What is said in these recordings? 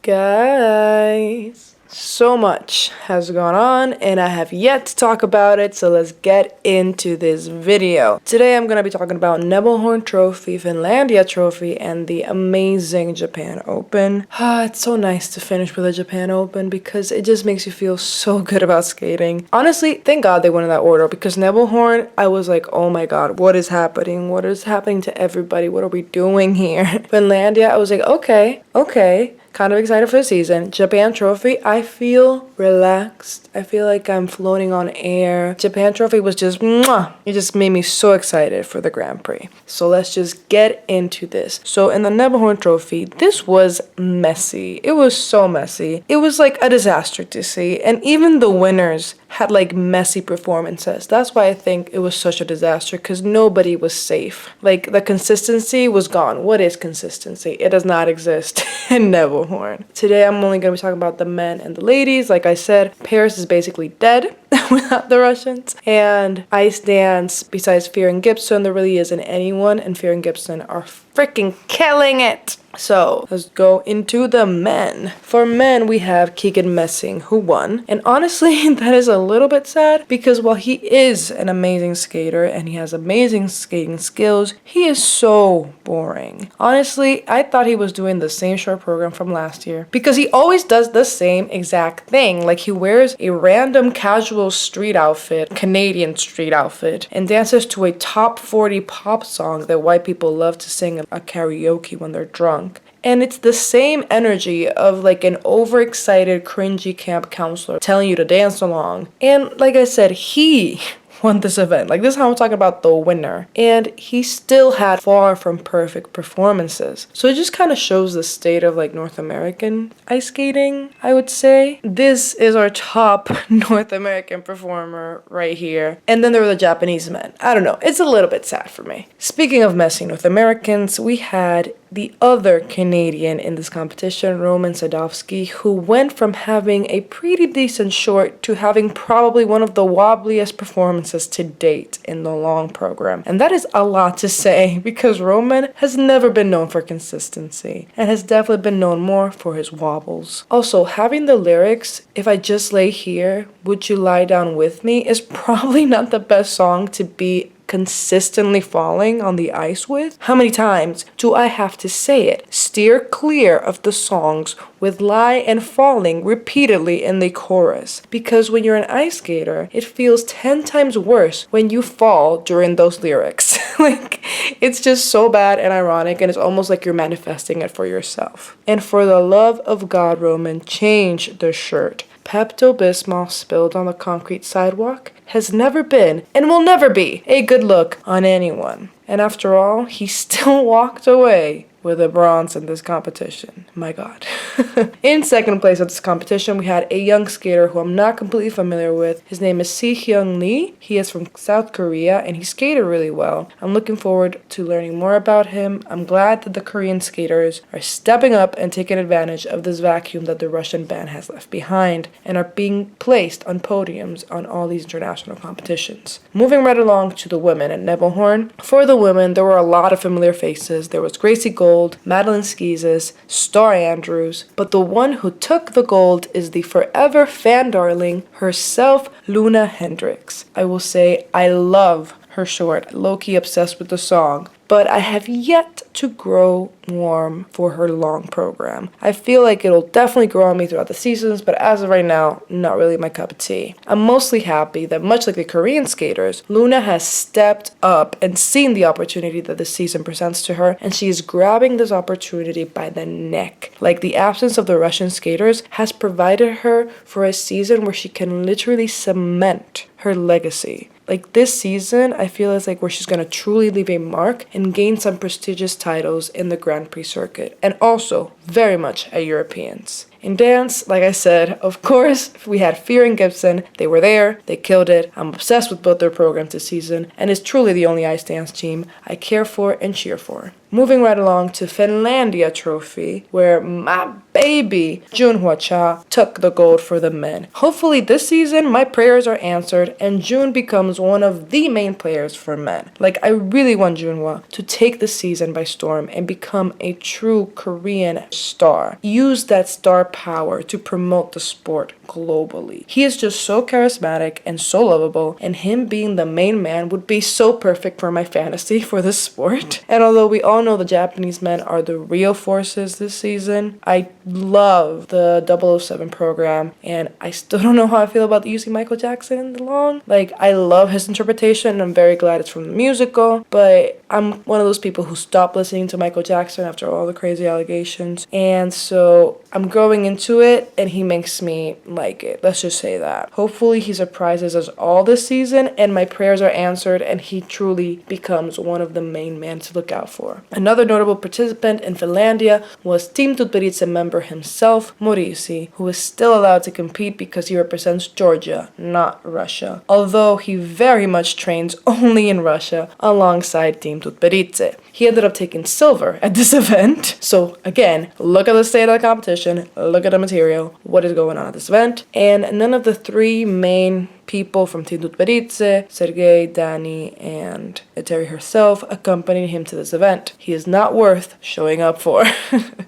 Guys, so much has gone on and I have yet to talk about it, so let's get into this video. Today I'm going to be talking about Nebelhorn Trophy, Finlandia Trophy, and the amazing Japan Open. It's so nice to finish with a Japan Open because it just makes you feel so good about skating. Honestly, thank God they went in that order because Nebelhorn, I was like, oh my God, what is happening? What is happening to everybody? What are we doing here? Finlandia, I was like, okay. Kind of excited for the season. Japan Trophy, I feel relaxed. I feel like I'm floating on air. Japan Trophy was just mwah. It just made me so excited for the Grand Prix. So let's just get into this. So in the Nebelhorn Trophy, this was messy. It was so messy. It was like a disaster to see. And even the winners had like messy performances. That's why I think it was such a disaster, because nobody was safe. Like the consistency was gone. What is consistency? It does not exist in Nebelhorn. Today I'm only going to be talking about the men and the ladies. Like I said, Paris is basically dead without the Russians. And ice dance, besides Fear and Gibson, there really isn't anyone, and Fear and Gibson are freaking killing it. So let's go into the men. For men, we have Keegan Messing, who won. And honestly, that is a little bit sad because while he is an amazing skater and he has amazing skating skills, he is so boring. Honestly, I thought he was doing the same short program from last year because he always does the same exact thing. Like he wears a random casual street outfit, Canadian street outfit, and dances to a top 40 pop song that white people love to sing at karaoke when they're drunk. And it's the same energy of like an overexcited, cringy camp counselor telling you to dance along. And like I said, he won this event. Like this is how I'm talking about the winner. And he still had far from perfect performances. So it just kind of shows the state of like North American ice skating, I would say. This is our top North American performer right here. And then there were the Japanese men. I don't know. It's a little bit sad for me. Speaking of messy North Americans, we had the other Canadian in this competition, Roman Sadovsky, who went from having a pretty decent short to having probably one of the wobbliest performances to date in the long program. And that is a lot to say because Roman has never been known for consistency and has definitely been known more for his wobbles. Also, having the lyrics, "If I Just Lay Here, Would You Lie Down With Me," is probably not the best song to be consistently falling on the ice with. How many times do I have to say it? Steer clear of the songs with lie and falling repeatedly in the chorus, because when you're an ice skater, it feels 10 times worse when you fall during those lyrics. Like, it's just so bad and ironic, and it's almost like you're manifesting it for yourself. And for the love of God, Roman, change the shirt. Pepto-Bismol spilled on the concrete sidewalk has never been and will never be a good look on anyone. And after all, he still walked away with a bronze in this competition. My God. In second place of this competition, we had a young skater who I'm not completely familiar with. His name is Si-Hyung Lee. He is from South Korea and he skated really well. I'm looking forward to learning more about him. I'm glad that the Korean skaters are stepping up and taking advantage of this vacuum that the Russian band has left behind and are being placed on podiums on all these international competitions. Moving right along to the women at Nebelhorn. For the women, there were a lot of familiar faces. There was Gracie Gold, Madeline Skeezes, Star Andrews, but the one who took the gold is the forever fan darling herself, Luna Hendricks. I will say I love her short, low-key obsessed with the song, but I have yet to grow warm for her long program. I feel like it'll definitely grow on me throughout the seasons, but as of right now, not really my cup of tea. I'm mostly happy that much like the Korean skaters, Luna has stepped up and seen the opportunity that this season presents to her, and she is grabbing this opportunity by the neck. Like the absence of the Russian skaters has provided her for a season where she can literally cement her legacy. Like this season, I feel it's like where she's going to truly leave a mark and gain some prestigious titles in the Grand Prix circuit, and also very much at Europeans. In dance, like I said, of course, we had Fear and Gibson. They were there. They killed it. I'm obsessed with both their programs this season, and it's truly the only ice dance team I care for and cheer for. Moving right along to Finlandia Trophy, where my baby Junhwa Cha took the gold for the men. Hopefully this season my prayers are answered and Jun becomes one of the main players for men. Like, I really want Junhwa to take the season by storm and become a true Korean star. Use that star power to promote the sport globally. He is just so charismatic and so lovable, and him being the main man would be so perfect for my fantasy for this sport. And although we all know the Japanese men are the real forces this season, I love the 007 program, and I still don't know how I feel about using Michael Jackson in the long. Like, I love his interpretation, and I'm very glad it's from the musical, but I'm one of those people who stopped listening to Michael Jackson after all the crazy allegations, and so I'm growing into it, and he makes me like it. Let's just say that. Hopefully he surprises us all this season, and my prayers are answered, and he truly becomes one of the main men to look out for. Another notable participant in Finlandia was Team Tutberidze member himself, Morisi, who is still allowed to compete because he represents Georgia, not Russia, although he very much trains only in Russia alongside Team Tutberidze. He ended up taking silver at this event. So again, look at the state of the competition, look at the material, what is going on at this event, and none of the three main people from Team Tutberidze, Sergei, Danny, and Terry herself accompanied him to this event. He is not worth showing up for.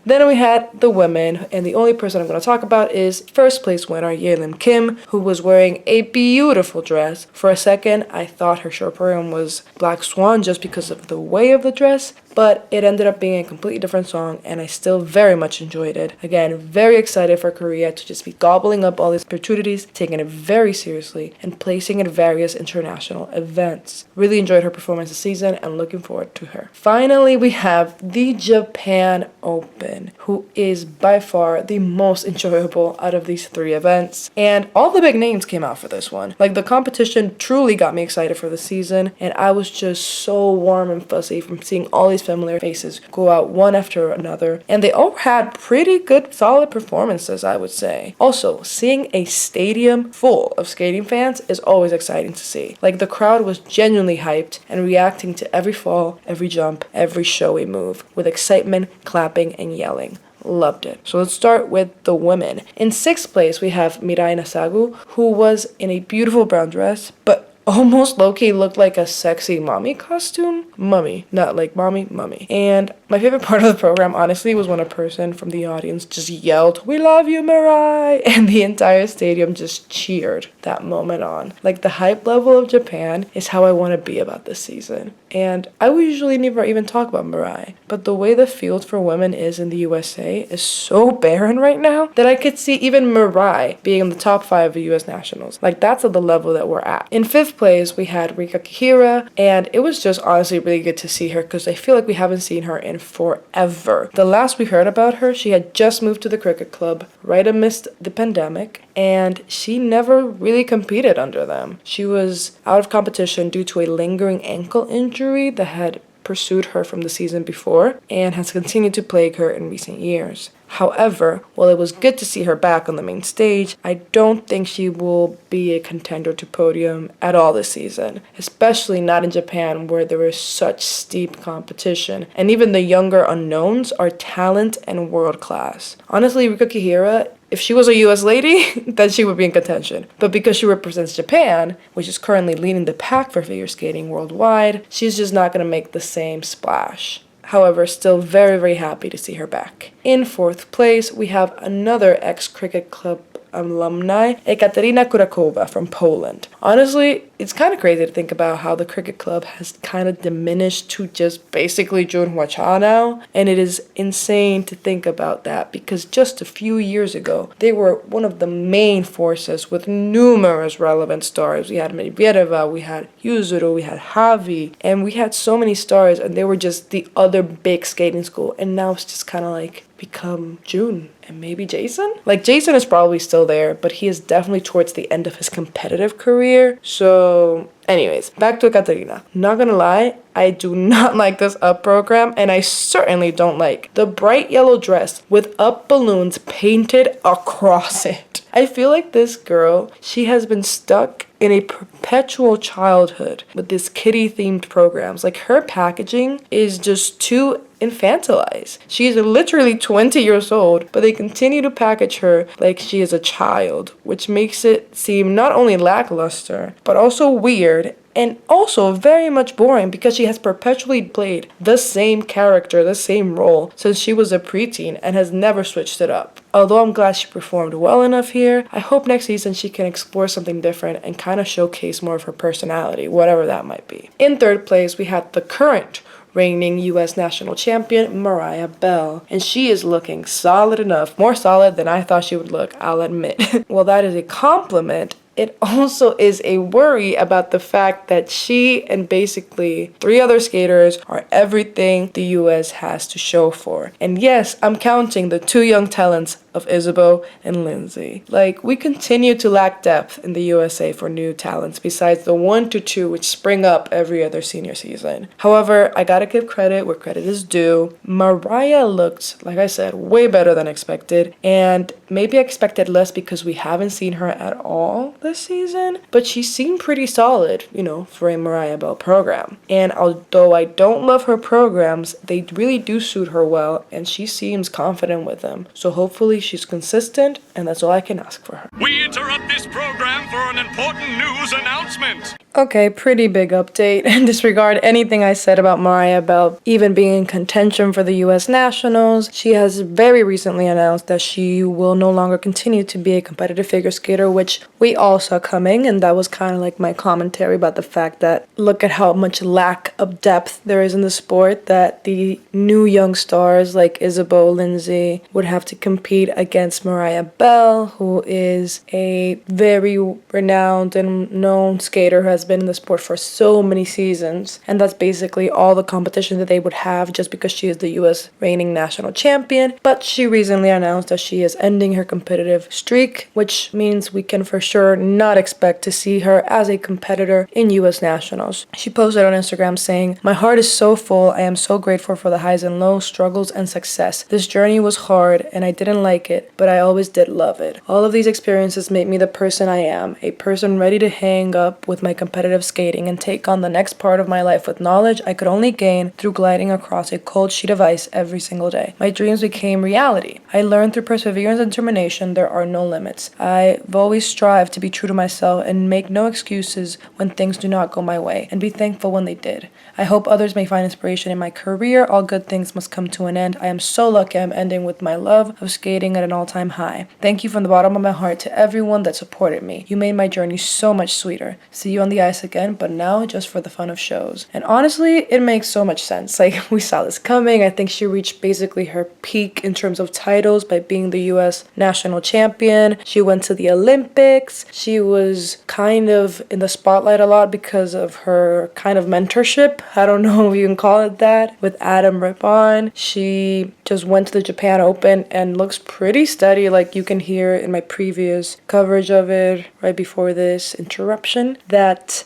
Then we had the women, and the only person I'm going to talk about is first place winner Yelim Kim, who was wearing a beautiful dress. For a second, I thought her short program was Black Swan just because of the way of the dress, but it ended up being a completely different song, and I still very much enjoyed it. Again, very excited for Korea to just be gobbling up all these opportunities, taking it very seriously, and placing in various international events. Really enjoyed her performance this season and looking forward to her. Finally, we have the Japan Open, who is by far the most enjoyable out of these three events. And all the big names came out for this one. Like, the competition truly got me excited for the season, and I was just so warm and fuzzy from seeing all these familiar faces go out one after another. And they all had pretty good, solid performances, I would say. Also, seeing a stadium full of skating fans is always exciting to see. Like, the crowd was genuinely hyped and reacting to every fall, every jump, every showy move with excitement, clapping, and yelling. Loved it. So let's start with the women. In sixth place, we have Mirai Nasagu, who was in a beautiful brown dress, but almost low-key looked like a sexy mommy costume. Mummy. Not like mommy, mummy. And my favorite part of the program, honestly, was when a person from the audience just yelled, "We love you, Mirai!" And the entire stadium just cheered that moment on. Like, the hype level of Japan is how I want to be about this season. And I would usually never even talk about Mirai, but the way the field for women is in the USA is so barren right now that I could see even Mirai being in the top 5 of the US nationals. Like, that's at the level that we're at. In fifth place, we had Rika Kihira, and it was just honestly really good to see her because I feel like we haven't seen her in forever. The last we heard about her, she had just moved to the cricket club right amidst the pandemic, and she never really competed under them. She was out of competition due to a lingering ankle injury that had pursued her from the season before and has continued to plague her in recent years. However, while it was good to see her back on the main stage, I don't think she will be a contender to podium at all this season, especially not in Japan where there is such steep competition, and even the younger unknowns are talent and world class. Honestly, Rika Kihira, if she was a US lady, then she would be in contention. But because she represents Japan, which is currently leading the pack for figure skating worldwide, she's just not going to make the same splash. However, still very, very happy to see her back. In fourth place, we have another ex-cricket club alumni, Ekaterina Kurakova from Poland. Honestly, it's kind of crazy to think about how the cricket club has kind of diminished to just basically Junhwa Cha now, and it is insane to think about that because just a few years ago, they were one of the main forces with numerous relevant stars. We had Medvedeva, we had Yuzuru, we had Javi, and we had so many stars, and they were just the other big skating school, and now it's just kind of like become June and maybe Jason? Like, Jason is probably still there, but he is definitely towards the end of his competitive career. So Anyways, back to Katerina. Not gonna lie, I do not like this up program, and I certainly don't like the bright yellow dress with up balloons painted across it. I feel like this girl, she has been stuck in a perpetual childhood with this kitty themed programs. Like, her packaging is just too infantilized. She's literally 20 years old, but they continue to package her like she is a child, which makes it seem not only lackluster, but also weird and also very much boring because she has perpetually played the same character, the same role since she was a preteen and has never switched it up. Although I'm glad she performed well enough here, I hope next season she can explore something different and kind of showcase more of her personality, whatever that might be. In third place, we had the current reigning U.S. national champion, Mariah Bell. And she is looking solid enough, more solid than I thought she would look, I'll admit. Well, that is a compliment. It also is a worry about the fact that she and basically 3 other skaters are everything the US has to show for. And yes, I'm counting the 2 young talents of Isabeau and Lindsay. Like, we continue to lack depth in the USA for new talents besides the 1 to 2 which spring up every other senior season. However, I gotta give credit where credit is due. Mariah looked, like I said, way better than expected, and maybe I expected less because we haven't seen her at all this season, but she seemed pretty solid, for a Mariah Bell program. And although I don't love her programs, they really do suit her well, and she seems confident with them. So hopefully she's consistent, and that's all I can ask for her. We interrupt this program for an important news announcement. Okay, pretty big update. Disregard anything I said about Mariah Bell even being in contention for the US Nationals. She has very recently announced that she will no longer continue to be a competitive figure skater, which we all saw coming, and that was kind of like my commentary about the fact that look at how much lack of depth there is in the sport, that the new young stars like Isabeau, Lindsay would have to compete against Mariah Bell, who is a very renowned and known skater who has been in the sport for so many seasons, and that's basically all the competition that they would have just because she is the US reigning national champion. But she recently announced that she is ending her competitive streak, which means we can for sure not expect to see her as a competitor in US Nationals. She posted on Instagram saying, "My heart is so full. I am so grateful for the highs and lows, struggles and success. This journey was hard and I didn't like it, but I always did love it. All of these experiences made me the person I am, a person ready to hang up with my competitive skating and take on the next part of my life with knowledge I could only gain through gliding across a cold sheet of ice every single day. My dreams became reality. I learned through perseverance and determination there are no limits. I've always strived to be true to myself and make no excuses when things do not go my way, and be thankful when they did. I hope others may find inspiration in my career. All good things must come to an end. I am so lucky I'm ending with my love of skating at an all-time high. Thank you from the bottom of my heart to everyone that supported me. You made my journey so much sweeter. See you on the ice again, but now just for the fun of shows." And honestly, it makes so much sense. Like, we saw this coming. I think she reached basically her peak in terms of titles by being the US national champion. She went to the Olympics. She was kind of in the spotlight a lot because of her kind of mentorship. I don't know if you can call it that. With Adam Rippon. She just went to the Japan Open and looks pretty steady, like you can hear in my previous coverage of it right before this interruption, that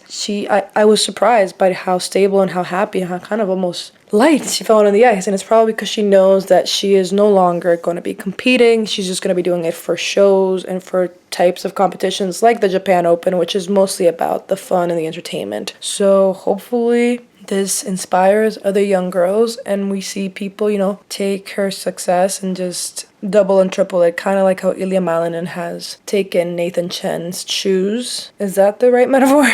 I was surprised by how stable and how happy and how kind of almost light she felt on the ice. And it's probably because she knows that she is no longer going to be competing. She's just going to be doing it for shows and for types of competitions like the Japan Open, which is mostly about the fun and the entertainment. So hopefully this inspires other young girls and we see people, take her success and just double and triple it, kind of like how Ilya Malinin has taken Nathan Chen's shoes. Is that the right metaphor?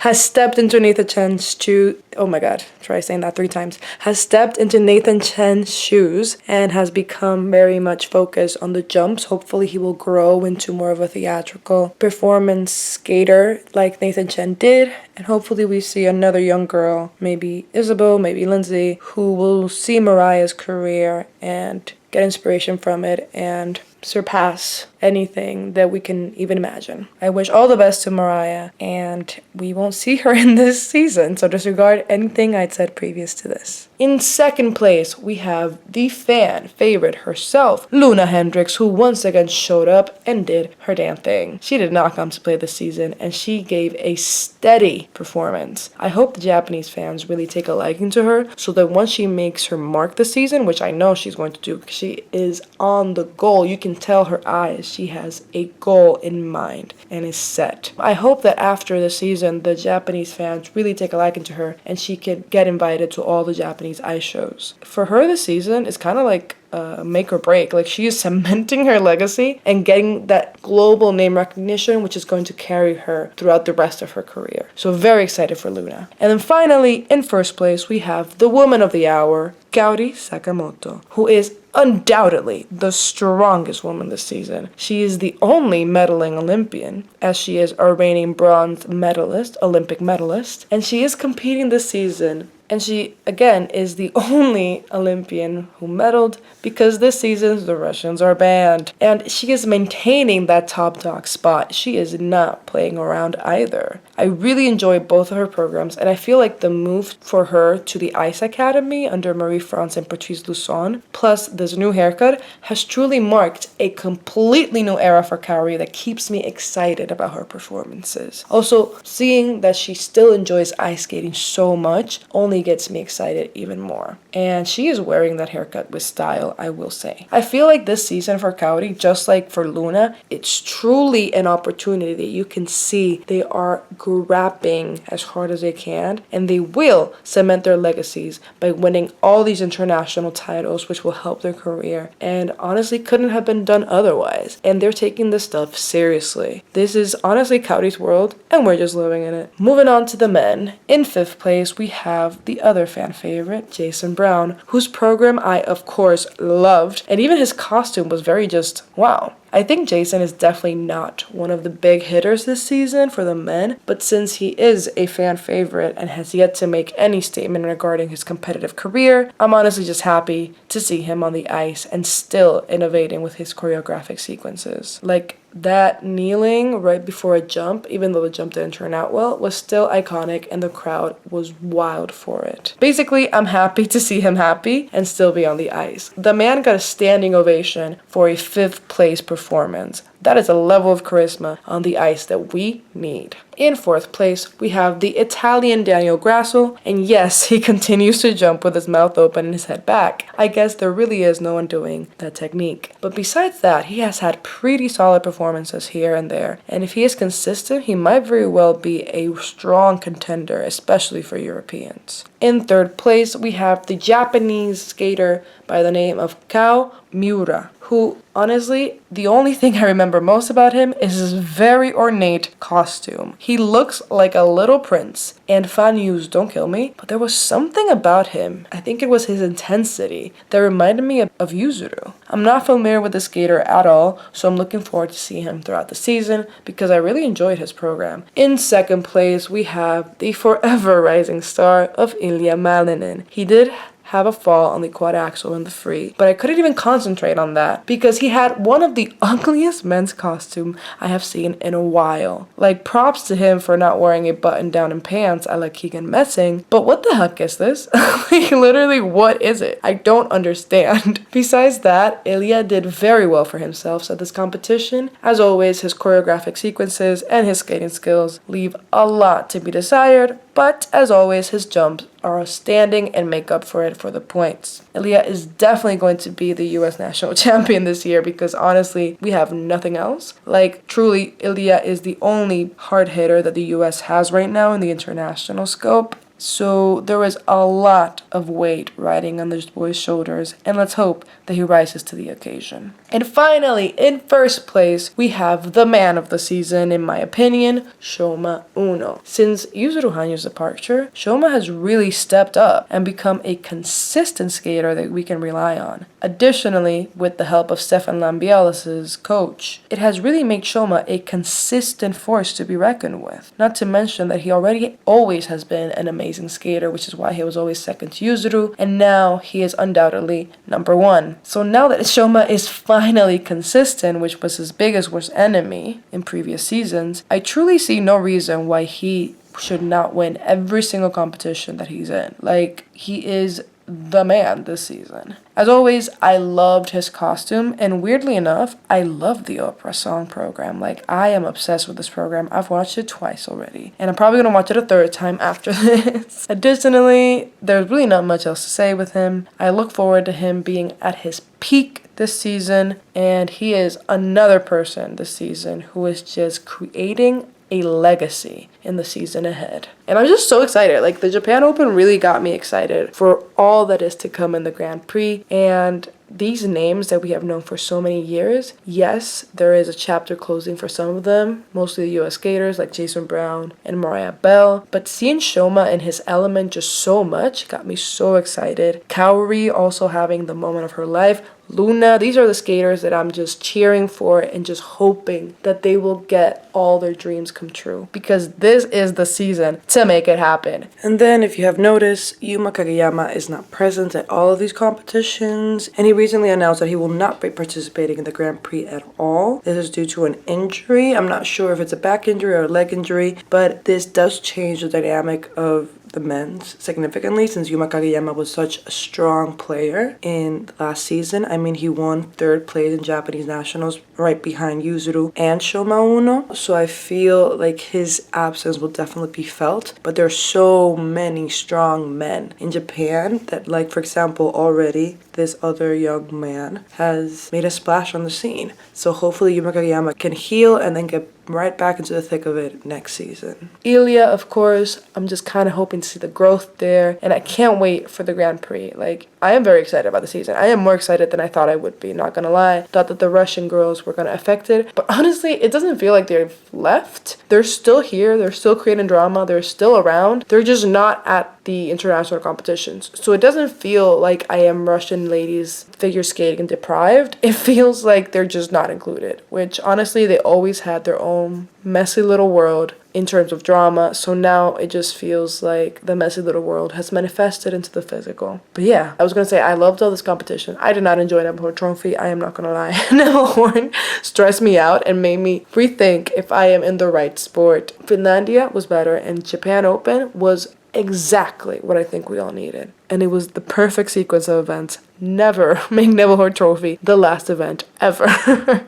Has stepped into Nathan Chen's shoes. Oh my god, try saying that 3 times. Has stepped into Nathan Chen's shoes and has become very much focused on the jumps. Hopefully he will grow into more of a theatrical performance skater like Nathan Chen did. And hopefully we see another young girl, maybe Isabeau, maybe Lindsay, who will see Mariah's career and get inspiration from it and surpass anything that we can even imagine. I wish all the best to Mariah, and we won't see her in this season, so disregard anything I'd said previous to this. In second place, we have the fan favorite herself, Luna Hendricks, who once again showed up and did her damn thing. She did not come to play this season, and she gave a steady performance. I hope the Japanese fans really take a liking to her, so that once she makes her mark this season, which I know she's going to do because she is on the goal, you can tell her eyes, she has a goal in mind and is set. I hope that after the season, the Japanese fans really take a liking to her and she can get invited to all the Japanese ice shows. For her, this season is kind of like make or break. Like, she is cementing her legacy and getting that global name recognition, which is going to carry her throughout the rest of her career. So very excited for Luna. And then finally, in first place, we have the woman of the hour, Kaori Sakamoto, who is undoubtedly the strongest woman this season. She is the only medaling Olympian, as she is a reigning bronze medalist, Olympic medalist, and she is competing this season. And she, again, is the only Olympian who medaled because this season the Russians are banned. And she is maintaining that top dog spot. She is not playing around either. I really enjoy both of her programs, and I feel like the move for her to the Ice Academy under Marie-France and Patrice Lusson, plus this new haircut, has truly marked a completely new era for Kaori that keeps me excited about her performances. Also, seeing that she still enjoys ice skating so much only gets me excited even more. And she is wearing that haircut with style, I will say. I feel like this season for Kaori, just like for Luna, it's truly an opportunity. You can see they are grabbing as hard as they can, and they will cement their legacies by winning all these international titles, which will help their career, and honestly couldn't have been done otherwise. And they're taking this stuff seriously. This is honestly Kaori's world, and we're just living in it. Moving on to the men. In fifth place, we have the other fan favorite, Jason Brown, whose program I of course loved, and even his costume was very just wow. I think Jason is definitely not one of the big hitters this season for the men, but since he is a fan favorite and has yet to make any statement regarding his competitive career, I'm honestly just happy to see him on the ice and still innovating with his choreographic sequences. Like, that kneeling right before a jump, even though the jump didn't turn out well, was still iconic and the crowd was wild for it. Basically, I'm happy to see him happy and still be on the ice. The man got a standing ovation for a fifth place performance. That is a level of charisma on the ice that we need. In fourth place, we have the Italian Daniel Grasso, and yes, he continues to jump with his mouth open and his head back. I guess there really is no one doing that technique. But besides that, he has had pretty solid performances here and there, and if he is consistent, he might very well be a strong contender, especially for Europeans. In third place, we have the Japanese skater by the name of Kao Miura, who, honestly, the only thing I remember most about him is his very ornate costume. He looks like a little prince, and fan news, don't kill me, but there was something about him, I think it was his intensity, that reminded me of Yuzuru. I'm not familiar with the skater at all, so I'm looking forward to seeing him throughout the season because I really enjoyed his program. In second place, we have the forever rising star of Ilya Malinin. He did have a fall on the quad axel in the free, but I couldn't even concentrate on that because he had one of the ugliest men's costume I have seen in a while. Like, props to him for not wearing a button down in pants I like Keegan Messing, but what the heck is this? Like, literally, what is it? I don't understand. Besides that, Ilya did very well for himself at this competition. As always, his choreographic sequences and his skating skills leave a lot to be desired, but as always, his jumps are standing and make up for it for the points. Ilya is definitely going to be the US national champion this year because honestly, we have nothing else. Like, truly, Ilya is the only hard hitter that the US has right now in the international scope. So there was a lot of weight riding on this boy's shoulders, and let's hope that he rises to the occasion. And finally, in first place, we have the man of the season, in my opinion, Shoma Uno. Since Yuzuru Hanyo's departure, Shoma has really stepped up and become a consistent skater that we can rely on. Additionally, with the help of Stefan Lambialis' coach, it has really made Shoma a consistent force to be reckoned with. Not to mention that he already always has been an amazing amazing skater, which is why he was always second to Yuzuru, and now he is undoubtedly number one. So now that Shoma is finally consistent, which was his biggest worst enemy in previous seasons, I truly see no reason why he should not win every single competition that he's in. Like, he is the man this season. As always, I loved his costume, and weirdly enough, I love the opera song program. Like, I am obsessed with this program. I've watched it twice already, and I'm probably gonna watch it a third time after this. Additionally, there's really not much else to say with him. I look forward to him being at his peak this season, and he is another person this season who is just creating a legacy in the season ahead. And I'm just so excited. Like, the Japan Open really got me excited for all that is to come in the Grand Prix. And these names that we have known for so many years, yes, there is a chapter closing for some of them, mostly the US skaters like Jason Brown and Mariah Bell. But seeing Shoma in his element just so much got me so excited. Kaori also having the moment of her life. Luna, these are the skaters that I'm just cheering for and just hoping that they will get all their dreams come true, because this is the season to make it happen. And then, if you have noticed, Yuma Kageyama is not present at all of these competitions, and he recently announced that he will not be participating in the Grand Prix at all. This is due to an injury. I'm not sure if it's a back injury or a leg injury, but this does change the dynamic of the men's significantly, since Yuma Kageyama was such a strong player in last season. I mean, he won third place in Japanese nationals right behind Yuzuru and Shoma Uno. So I feel like his absence will definitely be felt. But there are so many strong men in Japan that, like, for example, already this other young man has made a splash on the scene. So hopefully Yuma Kageyama can heal and then get right back into the thick of it next season. Ilya, of course, I'm just kind of hoping to see the growth there, and I can't wait for the Grand Prix. Like, I am very excited about the season. I am more excited than I thought I would be, not gonna lie. Thought that the Russian girls were gonna affect it, but honestly, it doesn't feel like they've left. They're still here, they're still creating drama, they're still around. They're just not at the international competitions. So it doesn't feel like I am Russian ladies figure skating deprived. It feels like they're just not included, which honestly, they always had their own messy little world in terms of drama. So now it just feels like the messy little world has manifested into the physical. But yeah, I was gonna say I loved all this competition. I did not enjoy Nebelhorn Trophy. I am not gonna lie. Nebelhorn stressed me out and made me rethink if I am in the right sport. Finlandia was better, and Japan Open was exactly what I think we all needed. And it was the perfect sequence of events. Never make Nebelhorn Trophy the last event ever.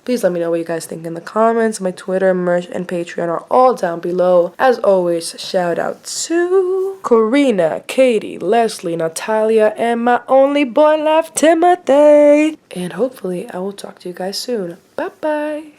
Please let me know what you guys think in the comments. My Twitter, merch, and Patreon are all down below. As always, shout out to Corina, Katie, Leslie, Natalia, and my only boy left, Timothy. And hopefully I will talk to you guys soon. Bye-bye.